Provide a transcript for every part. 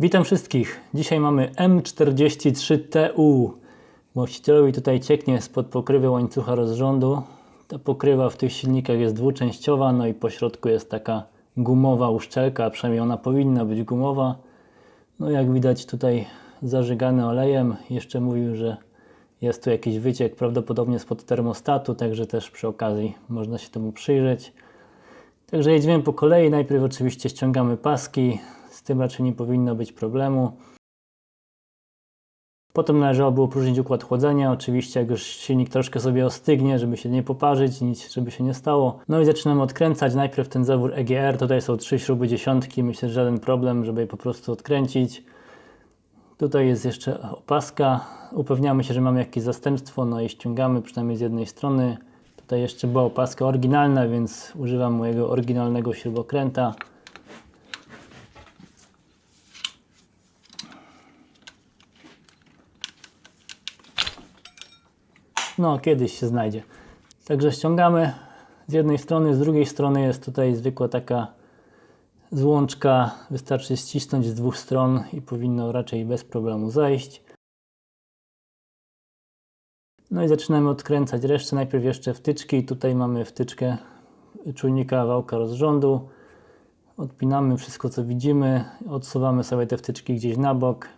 Witam wszystkich. Dzisiaj mamy M43TU. Właścicielowi tutaj cieknie spod pokrywy łańcucha rozrządu. Ta pokrywa w tych silnikach jest dwuczęściowa, no i po środku jest taka gumowa uszczelka, a przynajmniej ona powinna być gumowa. No jak widać tutaj zażygany olejem. Jeszcze mówił, że jest tu jakiś wyciek, prawdopodobnie spod termostatu, także też przy okazji można się temu przyjrzeć. Także jedziemy po kolei. Najpierw oczywiście ściągamy paski. Z tym raczej nie powinno być problemu. Potem należałoby opróżnić układ chłodzenia. Oczywiście jak już silnik troszkę sobie ostygnie, żeby się nie poparzyć, nic żeby się nie stało. No i zaczynamy odkręcać. Najpierw ten zawór EGR. Tutaj są 3 śruby dziesiątki. Myślę, że żaden problem, żeby je po prostu odkręcić. Tutaj jest jeszcze opaska. Upewniamy się, że mamy jakieś zastępstwo. No i ściągamy przynajmniej z jednej strony. Tutaj jeszcze była opaska oryginalna, więc używam mojego oryginalnego śrubokręta. No, kiedyś się znajdzie. Także ściągamy z jednej strony, z drugiej strony jest tutaj zwykła taka złączka. Wystarczy ścisnąć z dwóch stron i powinno raczej bez problemu zajść. No i zaczynamy odkręcać resztę. Najpierw jeszcze wtyczki. Tutaj mamy wtyczkę czujnika wałka rozrządu. Odpinamy wszystko, co widzimy. Odsuwamy sobie te wtyczki gdzieś na bok.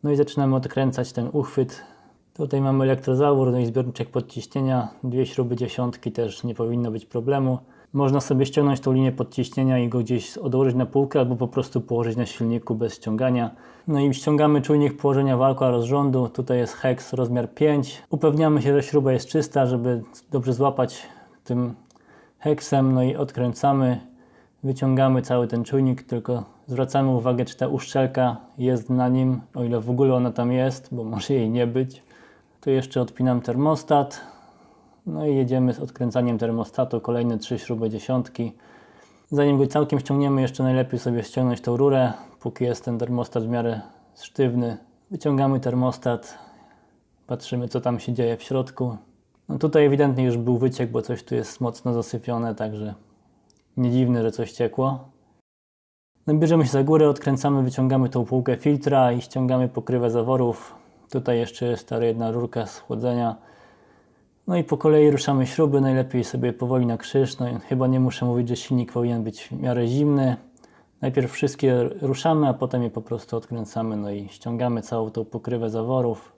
No i zaczynamy odkręcać ten uchwyt. Tutaj mamy elektrozawór, no i zbiorniczek podciśnienia, 2 śruby dziesiątki, też nie powinno być problemu. Można sobie ściągnąć tą linię podciśnienia i go gdzieś odłożyć na półkę, albo po prostu położyć na silniku bez ściągania. No i ściągamy czujnik położenia wałka rozrządu, tutaj jest hex rozmiar 5. Upewniamy się, że śruba jest czysta, żeby dobrze złapać tym heksem, no i odkręcamy. Wyciągamy cały ten czujnik, tylko zwracamy uwagę, czy ta uszczelka jest na nim, o ile w ogóle ona tam jest, bo może jej nie być. Tu jeszcze odpinam termostat. No i jedziemy z odkręcaniem termostatu. Kolejne 3 śruby dziesiątki. Zanim go całkiem ściągniemy, jeszcze najlepiej sobie ściągnąć tą rurę, póki jest ten termostat w miarę sztywny. Wyciągamy termostat. Patrzymy, co tam się dzieje w środku. No tutaj ewidentnie już był wyciek, bo coś tu jest mocno zasypione, także nie dziwne, że coś ciekło. No bierzemy się za górę, odkręcamy, wyciągamy tą półkę filtra i ściągamy pokrywę zaworów. Tutaj jeszcze jest ta jedna rurka z chłodzenia. No i po kolei ruszamy śruby, najlepiej sobie powoli na krzyż. No i chyba nie muszę mówić, że silnik powinien być w miarę zimny. Najpierw wszystkie ruszamy, a potem je po prostu odkręcamy. No i ściągamy całą tą pokrywę zaworów.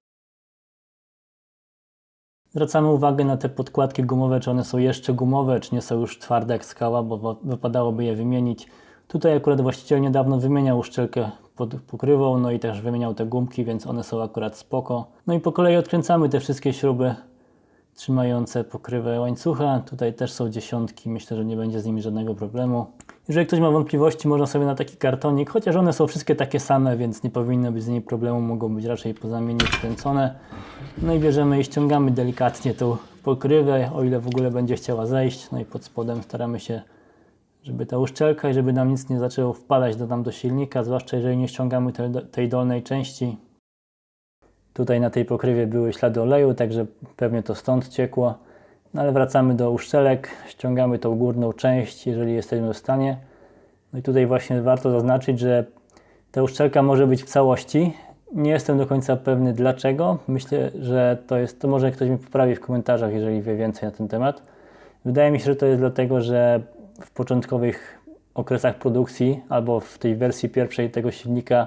Zwracamy uwagę na te podkładki gumowe, czy one są jeszcze gumowe, czy nie są już twarde jak skała, bo wypadałoby je wymienić. Tutaj akurat właściciel niedawno wymieniał uszczelkę pod pokrywą, no i też wymieniał te gumki, więc one są akurat spoko. No i po kolei odkręcamy te wszystkie śruby trzymające pokrywę łańcucha. Tutaj też są dziesiątki, myślę, że nie będzie z nimi żadnego problemu. Jeżeli ktoś ma wątpliwości, można sobie na taki kartonik, chociaż one są wszystkie takie same, więc nie powinno być z nimi problemu, mogą być raczej pozamiennie skręcone. No i bierzemy i ściągamy delikatnie tą pokrywę, o ile w ogóle będzie chciała zejść. No i pod spodem staramy się, żeby ta uszczelka i żeby nam nic nie zaczęło wpadać do silnika, zwłaszcza jeżeli nie ściągamy tej dolnej części. Tutaj na tej pokrywie były ślady oleju, także pewnie to stąd ciekło. No ale wracamy do uszczelek, ściągamy tą górną część, jeżeli jesteśmy w stanie. No i tutaj właśnie warto zaznaczyć, że ta uszczelka może być w całości. Nie jestem do końca pewny dlaczego. Myślę, że to może ktoś mi poprawi w komentarzach, jeżeli wie więcej na ten temat. Wydaje mi się, że to jest dlatego, że w początkowych okresach produkcji albo w tej wersji pierwszej tego silnika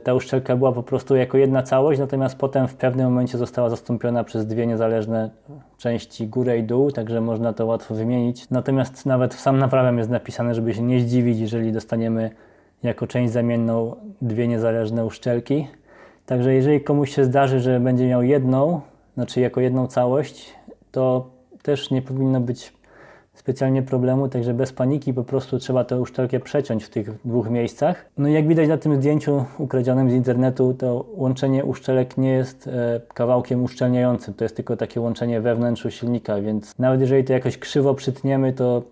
ta uszczelka była po prostu jako jedna całość, natomiast potem w pewnym momencie została zastąpiona przez dwie niezależne części, górę i dół, także można to łatwo wymienić. Natomiast nawet w sam naprawem jest napisane, żeby się nie zdziwić, jeżeli dostaniemy jako część zamienną dwie niezależne uszczelki. Także jeżeli komuś się zdarzy, że będzie miał jedną, znaczy jako jedną całość, to też nie powinno być specjalnie problemu, także bez paniki po prostu trzeba tę uszczelkę przeciąć w tych dwóch miejscach. No i jak widać na tym zdjęciu ukradzionym z internetu, to łączenie uszczelek nie jest kawałkiem uszczelniającym, to jest tylko takie łączenie we wnętrzu silnika, więc nawet jeżeli to jakoś krzywo przytniemy, to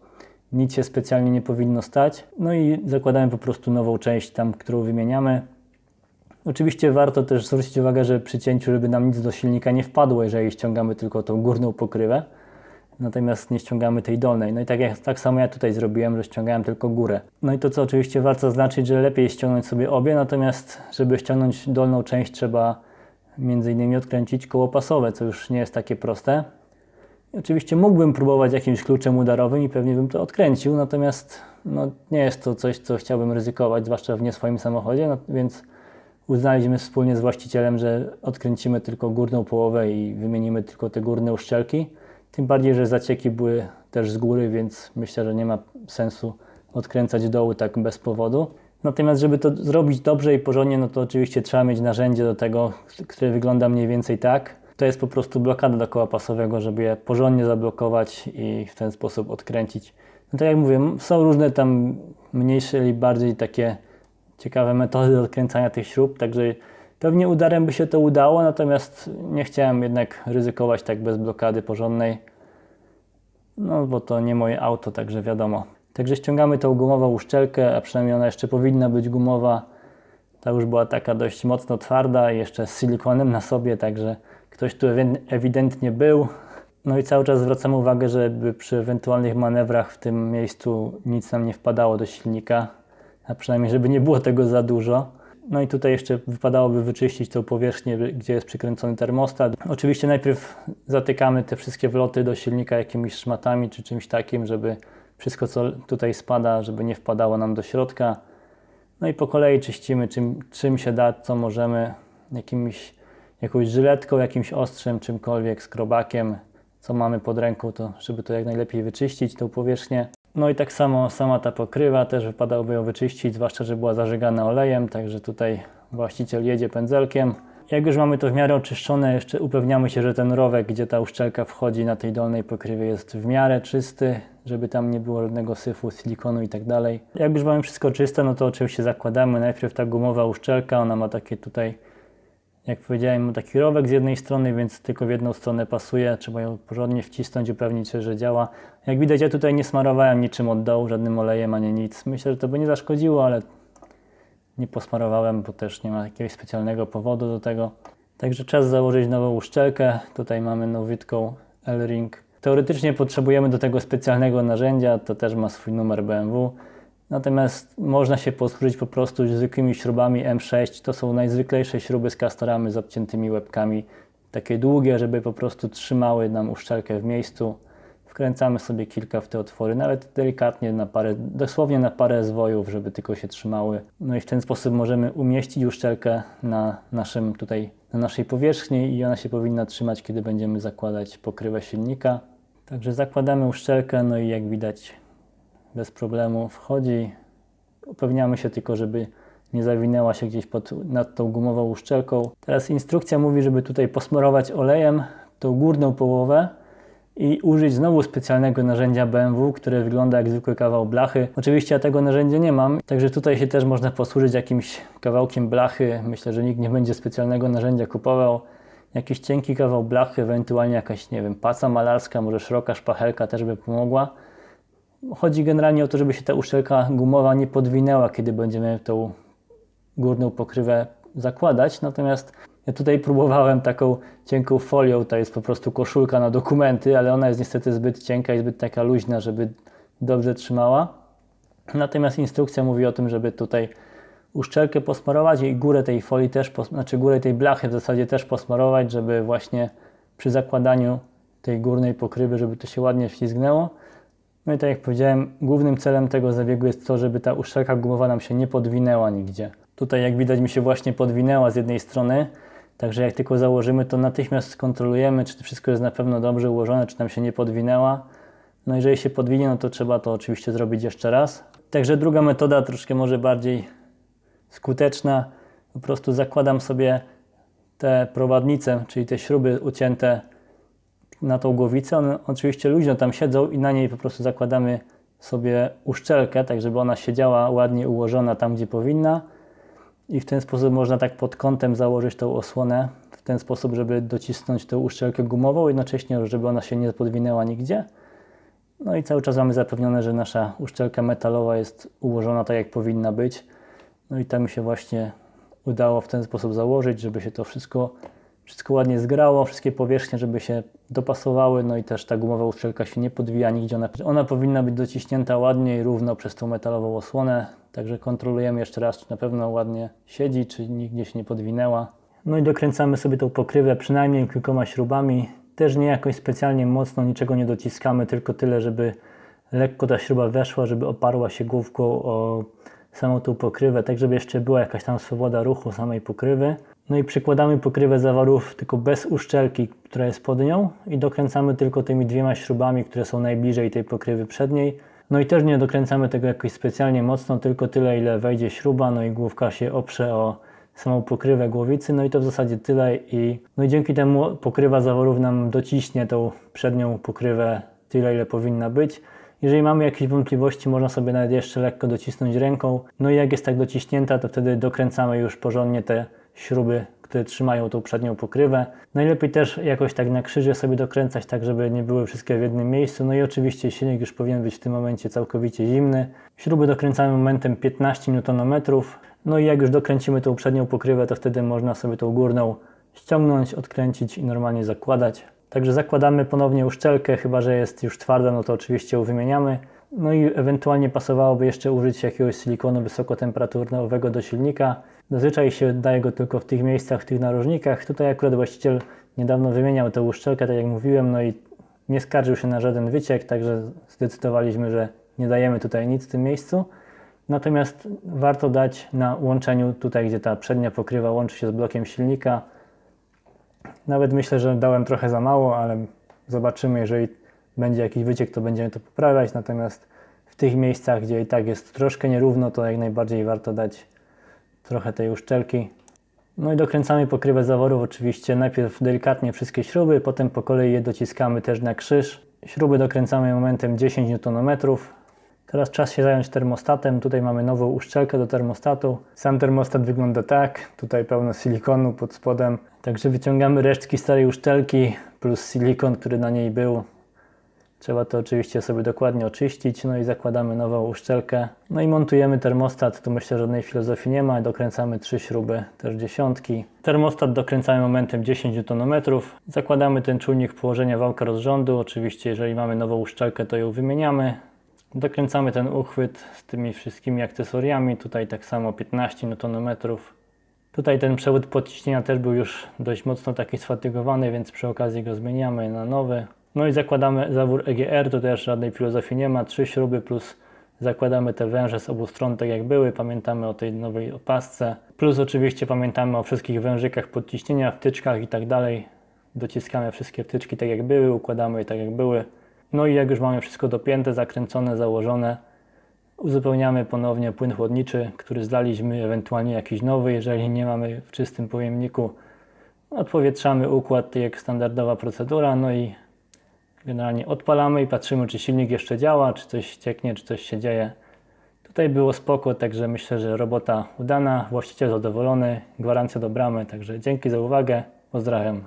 nic się specjalnie nie powinno stać. No i zakładamy po prostu nową część tam, którą wymieniamy. Oczywiście warto też zwrócić uwagę, że przy cięciu, żeby nam nic do silnika nie wpadło, jeżeli ściągamy tylko tą górną pokrywę. natomiast nie ściągamy tej dolnej. No i tak samo ja tutaj zrobiłem, że ściągałem tylko górę. No i to, co oczywiście warto zaznaczyć, że lepiej ściągnąć sobie obie, natomiast żeby ściągnąć dolną część, trzeba między innymi odkręcić koło pasowe, co już nie jest takie proste. I oczywiście mógłbym próbować jakimś kluczem udarowym i pewnie bym to odkręcił, natomiast no, nie jest to coś, co chciałbym ryzykować, zwłaszcza w nie swoim samochodzie, no, więc uznaliśmy wspólnie z właścicielem, że odkręcimy tylko górną połowę i wymienimy tylko te górne uszczelki. Tym bardziej, że zacieki były też z góry, więc myślę, że nie ma sensu odkręcać dołu tak bez powodu. Natomiast żeby to zrobić dobrze i porządnie, no to oczywiście trzeba mieć narzędzie do tego, które wygląda mniej więcej tak. To jest po prostu blokada do koła pasowego, żeby je porządnie zablokować i w ten sposób odkręcić. No tak jak mówię, są różne tam mniejsze lub bardziej takie ciekawe metody odkręcania tych śrub, także pewnie udarem by się to udało, natomiast nie chciałem jednak ryzykować tak bez blokady porządnej, no bo to nie moje auto, także wiadomo. Także ściągamy tą gumową uszczelkę, a przynajmniej ona jeszcze powinna być gumowa. Ta już była taka dość mocno twarda i jeszcze z silikonem na sobie, także ktoś tu ewidentnie był. No i cały czas zwracamy uwagę, żeby przy ewentualnych manewrach w tym miejscu nic nam nie wpadało do silnika, a przynajmniej żeby nie było tego za dużo. No i tutaj jeszcze wypadałoby wyczyścić tą powierzchnię, gdzie jest przykręcony termostat. Oczywiście najpierw zatykamy te wszystkie wloty do silnika jakimiś szmatami czy czymś takim, żeby wszystko, co tutaj spada, żeby nie wpadało nam do środka. No i po kolei czyścimy czym się da, co możemy, jakąś żyletką, jakimś ostrzem, czymkolwiek, skrobakiem, co mamy pod ręką, to żeby to jak najlepiej wyczyścić, tą powierzchnię. No i tak samo sama ta pokrywa, też wypadałoby ją wyczyścić, zwłaszcza, że była zażygana olejem, także tutaj właściciel jedzie pędzelkiem. Jak już mamy to w miarę oczyszczone, jeszcze upewniamy się, że ten rowek, gdzie ta uszczelka wchodzi na tej dolnej pokrywie, jest w miarę czysty, żeby tam nie było żadnego syfu, silikonu i tak dalej. Jak już mamy wszystko czyste, no to oczywiście zakładamy najpierw ta gumowa uszczelka, ona ma takie tutaj, jak powiedziałem, ma taki rowek z jednej strony, więc tylko w jedną stronę pasuje, trzeba ją porządnie wcisnąć, upewnić się, że działa. Jak widać, ja tutaj nie smarowałem niczym od dołu, żadnym olejem ani nic. Myślę, że to by nie zaszkodziło, ale nie posmarowałem, bo też nie ma jakiegoś specjalnego powodu do tego. Także czas założyć nową uszczelkę. Tutaj mamy nowiutką L-Ring. Teoretycznie potrzebujemy do tego specjalnego narzędzia, to też ma swój numer BMW. Natomiast można się posłużyć po prostu zwykłymi śrubami M6. To są najzwyklejsze śruby z kastorami z obciętymi łebkami. Takie długie, żeby po prostu trzymały nam uszczelkę w miejscu. Wkręcamy sobie kilka w te otwory, nawet delikatnie dosłownie na parę zwojów, żeby tylko się trzymały. No i w ten sposób możemy umieścić uszczelkę na naszej powierzchni i ona się powinna trzymać, kiedy będziemy zakładać pokrywę silnika. Także zakładamy uszczelkę, no i jak widać bez problemu wchodzi. Upewniamy się tylko, żeby nie zawinęła się gdzieś nad tą gumową uszczelką. Teraz instrukcja mówi, żeby tutaj posmarować olejem tą górną połowę i użyć znowu specjalnego narzędzia BMW, które wygląda jak zwykły kawał blachy. Oczywiście ja tego narzędzia nie mam, także tutaj się też można posłużyć jakimś kawałkiem blachy. Myślę, że nikt nie będzie specjalnego narzędzia kupował. Jakiś cienki kawał blachy, ewentualnie jakaś, nie wiem, paca malarska, może szeroka szpachelka też by pomogła. Chodzi generalnie o to, żeby się ta uszczelka gumowa nie podwinęła, kiedy będziemy tą górną pokrywę zakładać. Natomiast ja tutaj próbowałem taką cienką folią, to jest po prostu koszulka na dokumenty, ale ona jest niestety zbyt cienka i zbyt taka luźna, żeby dobrze trzymała. Natomiast instrukcja mówi o tym, żeby tutaj uszczelkę posmarować i górę tej folii też, górę tej blachy w zasadzie też posmarować, żeby właśnie przy zakładaniu tej górnej pokrywy, żeby to się ładnie wślizgnęło. No i tak jak powiedziałem, głównym celem tego zabiegu jest to, żeby ta uszczelka gumowa nam się nie podwinęła nigdzie. Tutaj jak widać mi się właśnie podwinęła z jednej strony, także jak tylko założymy, to natychmiast skontrolujemy, czy to wszystko jest na pewno dobrze ułożone, czy nam się nie podwinęła. No jeżeli się podwinie, no to trzeba to oczywiście zrobić jeszcze raz. Także druga metoda, troszkę może bardziej skuteczna, po prostu zakładam sobie te prowadnice, czyli te śruby ucięte na tą głowicę. One oczywiście luźno tam siedzą i na niej po prostu zakładamy sobie uszczelkę, tak żeby ona siedziała ładnie ułożona tam, gdzie powinna. I w ten sposób można tak pod kątem założyć tą osłonę, w ten sposób, żeby docisnąć tę uszczelkę gumową, jednocześnie, żeby ona się nie podwinęła nigdzie. No i cały czas mamy zapewnione, że nasza uszczelka metalowa jest ułożona tak, jak powinna być. No i tam mi się właśnie udało w ten sposób założyć, żeby się to wszystko ładnie zgrało, wszystkie powierzchnie, żeby się dopasowały, no i też ta gumowa uszczelka się nie podwija nigdzie, ona powinna być dociśnięta ładnie i równo przez tą metalową osłonę, także kontrolujemy jeszcze raz, czy na pewno ładnie siedzi, czy nigdzie się nie podwinęła. No i dokręcamy sobie tą pokrywę przynajmniej kilkoma śrubami, też nie jakoś specjalnie mocno, niczego nie dociskamy, tylko tyle, żeby lekko ta śruba weszła, żeby oparła się główką o samą tą pokrywę, tak żeby jeszcze była jakaś tam swoboda ruchu samej pokrywy. No i przykładamy pokrywę zaworów tylko bez uszczelki, która jest pod nią i dokręcamy tylko tymi 2 śrubami, które są najbliżej tej pokrywy przedniej. No i też nie dokręcamy tego jakoś specjalnie mocno, tylko tyle, ile wejdzie śruba, no i główka się oprze o samą pokrywę głowicy, no i to w zasadzie tyle no i dzięki temu pokrywa zaworów nam dociśnie tą przednią pokrywę tyle, ile powinna być. Jeżeli mamy jakieś wątpliwości, można sobie nawet jeszcze lekko docisnąć ręką. No i jak jest tak dociśnięta, to wtedy dokręcamy już porządnie te śruby, które trzymają tą przednią pokrywę. Najlepiej też jakoś tak na krzyże sobie dokręcać, tak żeby nie były wszystkie w jednym miejscu. No i oczywiście silnik już powinien być w tym momencie całkowicie zimny. Śruby dokręcamy momentem 15 Nm. No i jak już dokręcimy tą przednią pokrywę, to wtedy można sobie tą górną ściągnąć, odkręcić i normalnie zakładać. Także zakładamy ponownie uszczelkę, chyba że jest już twarda, no to oczywiście ją wymieniamy. No i ewentualnie pasowałoby jeszcze użyć jakiegoś silikonu wysokotemperaturowego do silnika. Zazwyczaj się daje go tylko w tych miejscach, w tych narożnikach. Tutaj akurat właściciel niedawno wymieniał tę uszczelkę, tak jak mówiłem, no i nie skarżył się na żaden wyciek, także zdecydowaliśmy, że nie dajemy tutaj nic w tym miejscu. Natomiast warto dać na łączeniu tutaj, gdzie ta przednia pokrywa łączy się z blokiem silnika. Nawet myślę, że dałem trochę za mało, ale zobaczymy, jeżeli będzie jakiś wyciek, to będziemy to poprawiać. Natomiast w tych miejscach, gdzie i tak jest troszkę nierówno, to jak najbardziej warto dać trochę tej uszczelki. No i dokręcamy pokrywę zaworów oczywiście najpierw delikatnie wszystkie śruby, potem po kolei je dociskamy też na krzyż. Śruby dokręcamy momentem 10 Nm. Teraz czas się zająć termostatem. Tutaj mamy nową uszczelkę do termostatu. Sam termostat wygląda tak. Tutaj pełno silikonu pod spodem. Także wyciągamy resztki starej uszczelki plus silikon, który na niej był. Trzeba to oczywiście sobie dokładnie oczyścić. No i zakładamy nową uszczelkę. No i montujemy termostat. Tu myślę, że żadnej filozofii nie ma. Dokręcamy 3 śruby, też dziesiątki. Termostat dokręcamy momentem 10 Nm. Zakładamy ten czujnik położenia wałka rozrządu. Oczywiście jeżeli mamy nową uszczelkę, to ją wymieniamy. Dokręcamy ten uchwyt z tymi wszystkimi akcesoriami, tutaj tak samo 15 Nm. Tutaj ten przewód podciśnienia też był już dość mocno taki sfatygowany, więc przy okazji go zmieniamy na nowy. No i zakładamy zawór EGR, tu też żadnej filozofii nie ma, 3 śruby plus zakładamy te węże z obu stron tak jak były, pamiętamy o tej nowej opasce. Plus oczywiście pamiętamy o wszystkich wężykach podciśnienia, wtyczkach i tak dalej. Dociskamy wszystkie wtyczki tak jak były, układamy je tak jak były. No i jak już mamy wszystko dopięte, zakręcone, założone, uzupełniamy ponownie płyn chłodniczy, który zlaliśmy, ewentualnie jakiś nowy, jeżeli nie mamy w czystym pojemniku. Odpowietrzamy układ, tak jak standardowa procedura, no i generalnie odpalamy i patrzymy, czy silnik jeszcze działa, czy coś cieknie, czy coś się dzieje. Tutaj było spoko, także myślę, że robota udana, właściciel zadowolony, gwarancja do bramy, także dzięki za uwagę, pozdrawiam.